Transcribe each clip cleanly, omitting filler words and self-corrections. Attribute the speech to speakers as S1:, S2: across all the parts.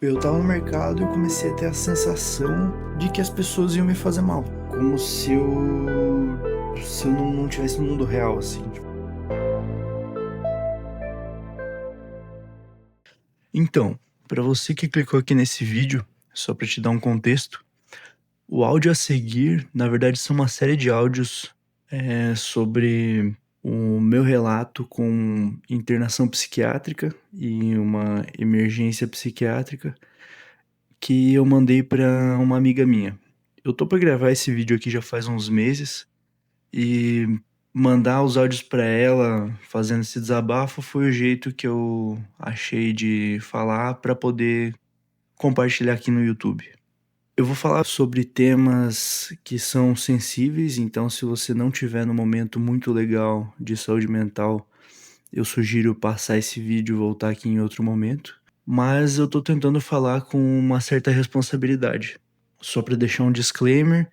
S1: Eu tava no mercado e eu comecei a ter a sensação de que as pessoas iam me fazer mal. Como se eu não tivesse no mundo real, assim. Então, para você que clicou aqui nesse vídeo, só para te dar um contexto, o áudio a seguir, na verdade, são uma série de áudios sobre o meu relato com internação psiquiátrica e uma emergência psiquiátrica que eu mandei para uma amiga minha. Eu tô para gravar esse vídeo aqui já faz uns meses e mandar os áudios para ela fazendo esse desabafo foi o jeito que eu achei de falar para poder compartilhar aqui no YouTube. Eu vou falar sobre temas que são sensíveis, então se você não tiver num momento muito legal de saúde mental, eu sugiro passar esse vídeo e voltar aqui em outro momento. Mas eu tô tentando falar com uma certa responsabilidade. Só para deixar um disclaimer,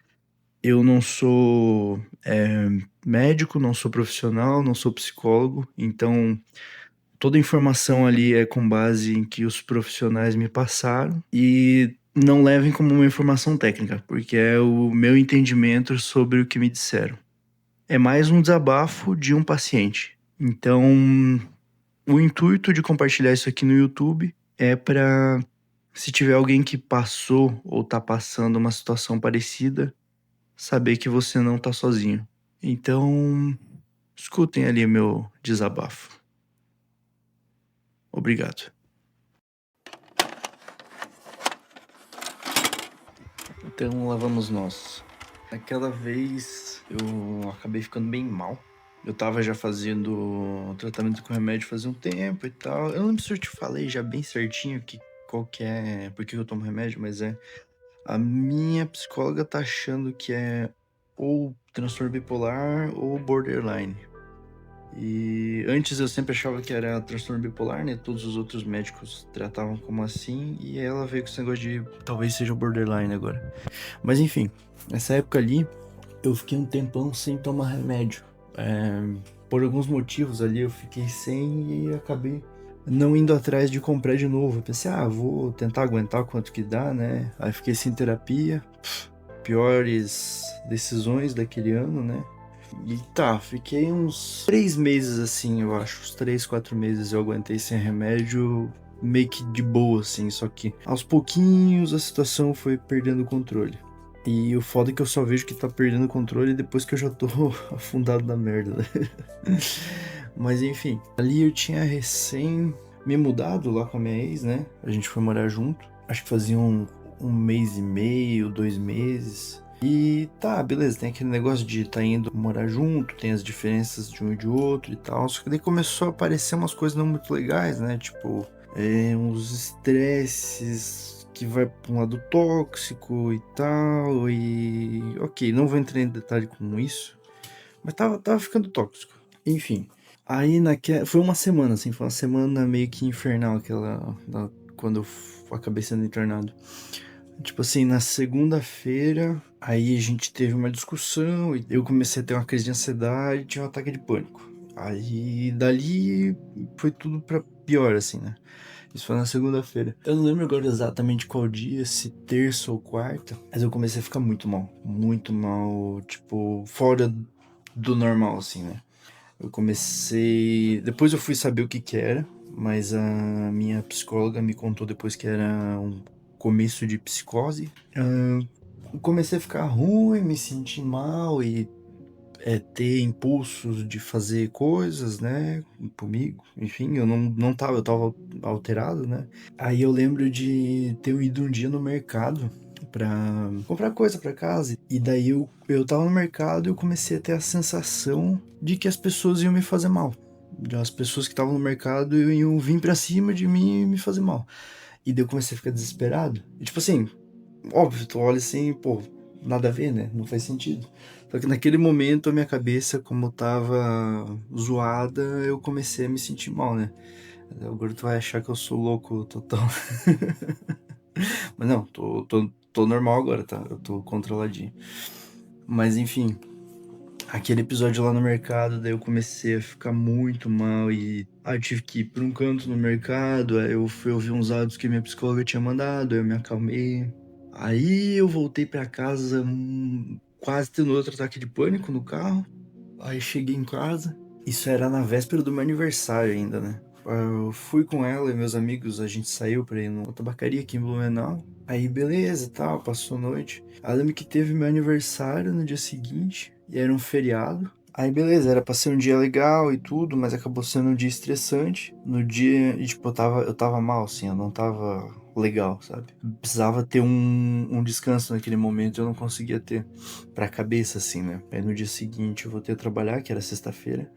S1: eu não sou médico, não sou profissional, não sou psicólogo, então toda informação ali é com base em que os profissionais me passaram e não levem como uma informação técnica, porque é o meu entendimento sobre o que me disseram. É mais um desabafo de um paciente. Então, o intuito de compartilhar isso aqui no YouTube é para, se tiver alguém que passou ou tá passando uma situação parecida, saber que você não tá sozinho. Então, escutem ali meu desabafo. Obrigado. Então, lá vamos nós. Aquela vez eu acabei ficando bem mal. Eu tava já fazendo tratamento com remédio fazia um tempo e tal. Eu não lembro se eu te falei já bem certinho qual que é, por que eu tomo remédio, mas a minha psicóloga tá achando que é ou transtorno bipolar ou borderline. E antes eu sempre achava que era transtorno bipolar, né? Todos os outros médicos tratavam como assim, e ela veio com esse negócio de talvez seja borderline agora. Mas enfim, nessa época ali, eu fiquei um tempão sem tomar remédio. Por alguns motivos ali eu fiquei sem e acabei não indo atrás de comprar de novo. Eu pensei, vou tentar aguentar quanto que dá, né? Aí fiquei sem terapia. Piores decisões daquele ano, né? E tá, fiquei uns 3 meses assim, eu acho. Uns 3, 4 meses eu aguentei sem remédio, meio que de boa, assim. Só que aos pouquinhos a situação foi perdendo o controle. E o foda é que eu só vejo que tá perdendo o controle depois que eu já tô afundado na merda, né? Mas enfim, ali eu tinha recém me mudado lá com a minha ex, né? A gente foi morar junto. Acho que fazia um mês e meio, 2 meses. E tá, beleza, tem aquele negócio de tá indo morar junto, tem as diferenças de um e de outro e tal. Só que daí começou a aparecer umas coisas não muito legais, né? Tipo, uns estresses que vai pra um lado tóxico e tal. E ok, não vou entrar em detalhe com isso, mas tava ficando tóxico. Enfim, aí foi uma semana, assim, foi uma semana meio que infernal quando eu acabei sendo internado. Tipo assim, na segunda-feira, aí a gente teve uma discussão e eu comecei a ter uma crise de ansiedade e tive um ataque de pânico. Aí dali foi tudo pra pior, assim, né? Isso foi na segunda-feira. Eu não lembro agora exatamente qual dia, se terça ou quarta, mas eu comecei a ficar muito mal, tipo, fora do normal, assim, né? Eu comecei. Depois eu fui saber o que que era, mas a minha psicóloga me contou depois que era um começo de psicose. Eu comecei a ficar ruim, me sentir mal e ter impulsos de fazer coisas, né, comigo. Enfim, eu tava alterado, né. Aí eu lembro de ter ido um dia no mercado pra comprar coisa pra casa. E daí eu tava no mercado e eu comecei a ter a sensação de que as pessoas iam me fazer mal. As pessoas que estavam no mercado iam vir pra cima de mim e me fazer mal. E daí eu comecei a ficar desesperado. E tipo assim, óbvio, tu olha assim, pô, nada a ver, né? Não faz sentido. Só que naquele momento a minha cabeça, como tava zoada, eu comecei a me sentir mal, né? Agora tu vai achar que eu sou louco total. Mas não, tô normal agora, tá? Eu tô controladinho. Mas enfim. aquele episódio lá no mercado, daí eu comecei a ficar muito mal e eu tive que ir pra um canto no mercado, aí eu fui ouvir uns áudios que minha psicóloga tinha mandado, aí eu me acalmei. Aí eu voltei pra casa, quase tendo outro ataque de pânico no carro. Aí cheguei em casa, isso era na véspera do meu aniversário ainda, né? Eu fui com ela e meus amigos, a gente saiu pra ir numa tabacaria aqui em Blumenau. Aí beleza e tal, passou a noite. Aí eu lembro que teve meu aniversário no dia seguinte, e era um feriado. Aí beleza, era pra ser um dia legal e tudo, mas acabou sendo um dia estressante. No dia, e, tipo, eu tava mal, assim, eu não tava legal, sabe? Precisava ter um descanso naquele momento, eu não conseguia ter pra cabeça, assim, né? Aí no dia seguinte eu voltei a trabalhar, que era sexta-feira.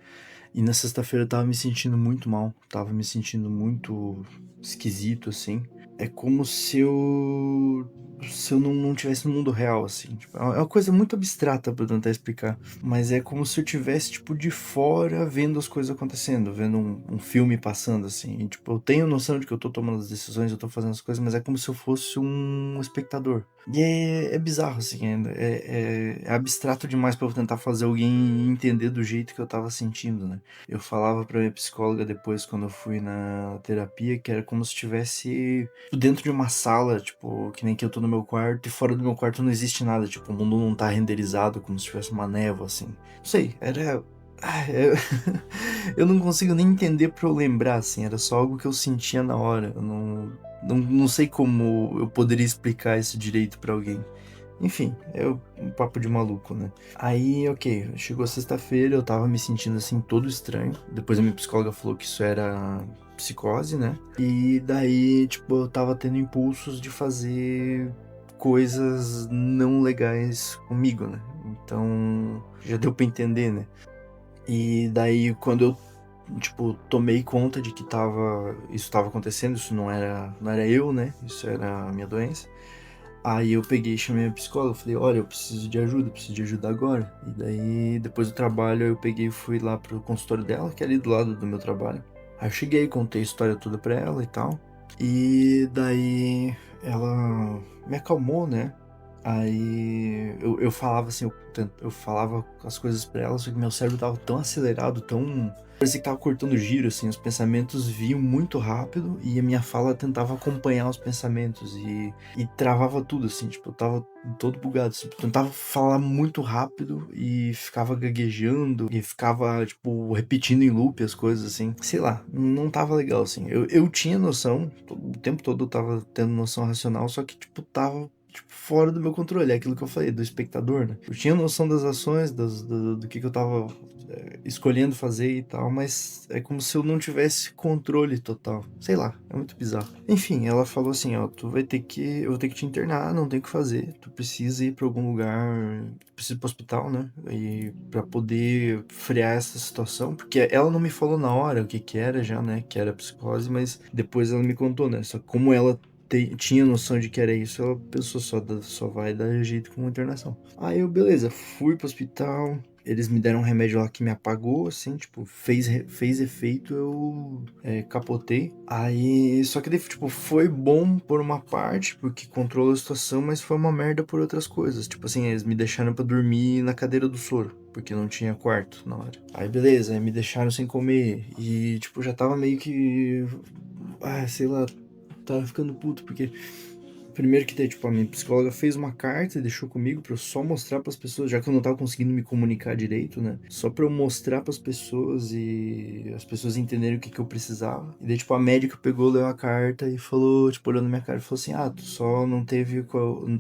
S1: E na sexta-feira eu tava me sentindo muito mal, tava me sentindo muito esquisito, assim. É como se eu não tivesse no mundo real, assim. Tipo, é uma coisa muito abstrata pra eu tentar explicar. Mas é como se eu tivesse, tipo, de fora vendo as coisas acontecendo, vendo um filme passando, assim. E, tipo, eu tenho noção de que eu tô tomando as decisões, eu tô fazendo as coisas, mas é como se eu fosse um espectador. E é bizarro, assim, é abstrato demais pra eu tentar fazer alguém entender do jeito que eu tava sentindo, né? Eu falava pra minha psicóloga depois, quando eu fui na terapia, que era como se estivesse dentro de uma sala, tipo, que nem que eu tô no meu quarto, e fora do meu quarto não existe nada, tipo, o mundo não tá renderizado, como se tivesse uma névoa, assim. Não sei, era. Eu não consigo nem entender pra eu lembrar, assim, era só algo que eu sentia na hora. Eu não sei como eu poderia explicar isso direito pra alguém. Enfim, é um papo de maluco, né? Aí, ok, chegou sexta-feira, eu tava me sentindo assim todo estranho. Depois a minha psicóloga falou que isso era psicose, né? E daí, tipo, eu tava tendo impulsos de fazer coisas não legais comigo, né? Então, já deu pra entender, né? E daí, quando eu, tipo, tomei conta de que isso tava acontecendo, isso não era eu, né? Isso era a minha doença. Aí eu peguei e chamei a psicóloga, falei, olha, eu preciso de ajuda agora. E daí, depois do trabalho, eu peguei e fui lá pro consultório dela, que é ali do lado do meu trabalho. Aí eu cheguei, contei a história toda pra ela e tal. E daí ela me acalmou, né? Aí eu falava assim, eu falava as coisas pra ela, só que meu cérebro tava tão acelerado, tão. Parecia que tava cortando giro, assim, os pensamentos vinham muito rápido e a minha fala tentava acompanhar os pensamentos e travava tudo, assim, tipo, eu tava todo bugado, assim, eu tentava falar muito rápido e ficava gaguejando e ficava, tipo, repetindo em loop as coisas, assim, sei lá, não tava legal, assim. Eu tinha noção, o tempo todo eu tava tendo noção racional, só que, tipo, fora do meu controle, é aquilo que eu falei, do espectador, né? Eu tinha noção das ações, do que eu tava escolhendo fazer e tal, mas é como se eu não tivesse controle total. Sei lá, é muito bizarro. Enfim, ela falou assim, ó, eu vou ter que te internar, não tem o que fazer, tu precisa ir pra algum lugar, precisa ir pro hospital, né? E pra poder frear essa situação, porque ela não me falou na hora o que que era já, né? Que era psicose, mas depois ela me contou, né? Só que como ela tinha noção de que era isso, ela pensou só vai dar jeito com a internação. Aí eu, beleza, fui pro hospital, eles me deram um remédio lá que me apagou, assim, tipo, fez efeito, eu capotei. Aí, só que, tipo, foi bom por uma parte, porque controlou a situação, mas foi uma merda por outras coisas. Tipo assim, eles me deixaram pra dormir na cadeira do soro, porque não tinha quarto na hora. Aí, beleza, aí me deixaram sem comer. E, tipo, já tava meio que. Sei lá, tava ficando puto, porque primeiro que tipo, a minha psicóloga fez uma carta e deixou comigo pra eu só mostrar pras pessoas, já que eu não tava conseguindo me comunicar direito, né? Só pra eu mostrar pras pessoas e as pessoas entenderem o que que eu precisava. E daí, tipo, a médica pegou, leu a carta e falou, tipo, olhando na minha cara, e falou assim, tu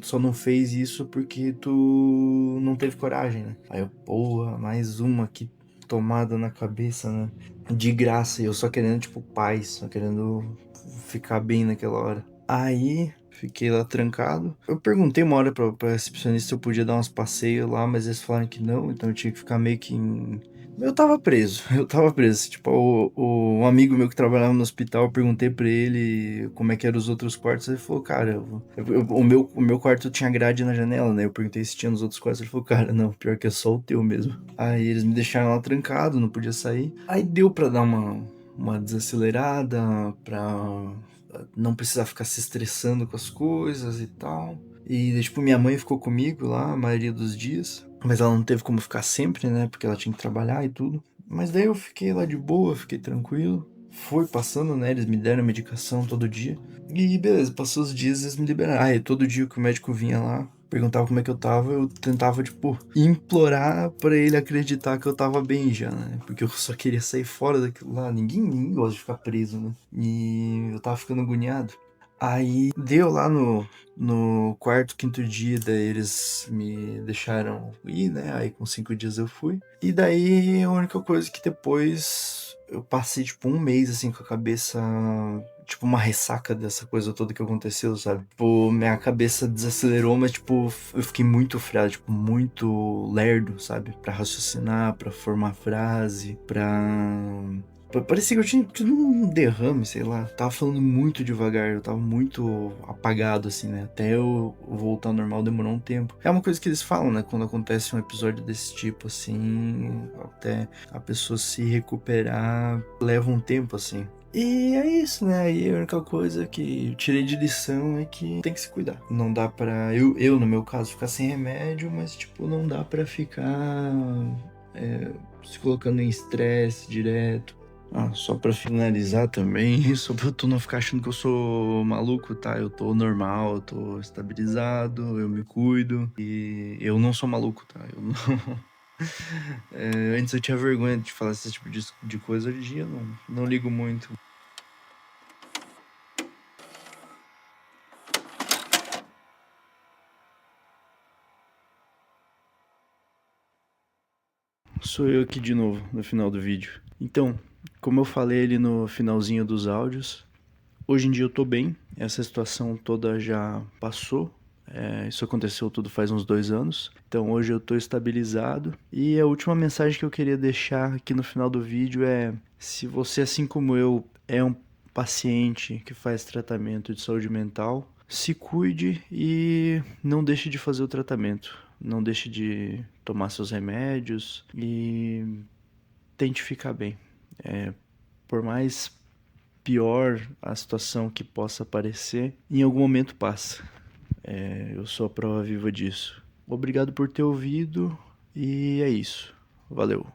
S1: só não fez isso porque tu não teve coragem, né? Aí eu, porra, mais uma que tomada na cabeça, né? De graça, e eu só querendo, tipo, paz, só querendo ficar bem naquela hora. Aí, fiquei lá trancado. Eu perguntei uma hora pra recepcionista se eu podia dar uns passeios lá, mas eles falaram que não, então eu tinha que ficar meio que em. Eu tava preso, eu tava preso. Tipo, um amigo meu que trabalhava no hospital, eu perguntei pra ele como é que eram os outros quartos. Ele falou, cara, o meu quarto tinha grade na janela, né? Eu perguntei se tinha nos outros quartos. Ele falou, cara, não, pior que é só o teu mesmo. Aí eles me deixaram lá trancado, não podia sair. Aí deu pra dar uma desacelerada, pra não precisar ficar se estressando com as coisas e tal. E, tipo, minha mãe ficou comigo lá a maioria dos dias. Mas ela não teve como ficar sempre, né? Porque ela tinha que trabalhar e tudo. Mas daí eu fiquei lá de boa, fiquei tranquilo. Foi passando, né? Eles me deram medicação todo dia. E beleza, passou os dias, eles me liberaram. Ah, e todo dia que o médico vinha lá, perguntava como é que eu tava, eu tentava, tipo, implorar pra ele acreditar que eu tava bem já, né? Porque eu só queria sair fora daquilo lá. Ninguém gosta de ficar preso, né? E eu tava ficando agoniado. Aí deu lá no quarto, quinto dia, daí eles me deixaram ir, né? Aí com 5 dias eu fui. E daí a única coisa que depois eu passei tipo um mês assim com a cabeça, tipo uma ressaca dessa coisa toda que aconteceu, sabe? Tipo, minha cabeça desacelerou, mas tipo, eu fiquei muito friado, tipo, muito lerdo, sabe? Pra raciocinar, pra formar frase, parecia que eu tinha tido um derrame, sei lá. Tava falando muito devagar, eu tava muito apagado, assim, né? Até eu voltar ao normal demorou um tempo. É uma coisa que eles falam, né? Quando acontece um episódio desse tipo, assim, até a pessoa se recuperar leva um tempo, assim. E é isso, né? Aí a única coisa que eu tirei de lição é que tem que se cuidar. Não dá pra. No meu caso, ficar sem remédio, mas, tipo, não dá pra ficar se colocando em estresse direto. Ah, só pra finalizar também, só pra tu não ficar achando que eu sou maluco, tá? Eu tô normal, eu tô estabilizado, eu me cuido e eu não sou maluco, tá? Eu não. Antes eu tinha vergonha de falar esse tipo de coisa, hoje em dia eu não ligo muito. Sou eu aqui de novo no final do vídeo. Então, como eu falei ali no finalzinho dos áudios, hoje em dia eu tô bem, essa situação toda já passou. Isso aconteceu tudo faz uns 2 anos. Então hoje eu tô estabilizado. E a última mensagem que eu queria deixar aqui no final do vídeo é: se você, assim como eu, é um paciente que faz tratamento de saúde mental, se cuide e não deixe de fazer o tratamento. Não deixe de tomar seus remédios e tente ficar bem. Por mais pior a situação que possa parecer, em algum momento passa. Eu sou a prova viva disso. Obrigado por ter ouvido e é isso. Valeu.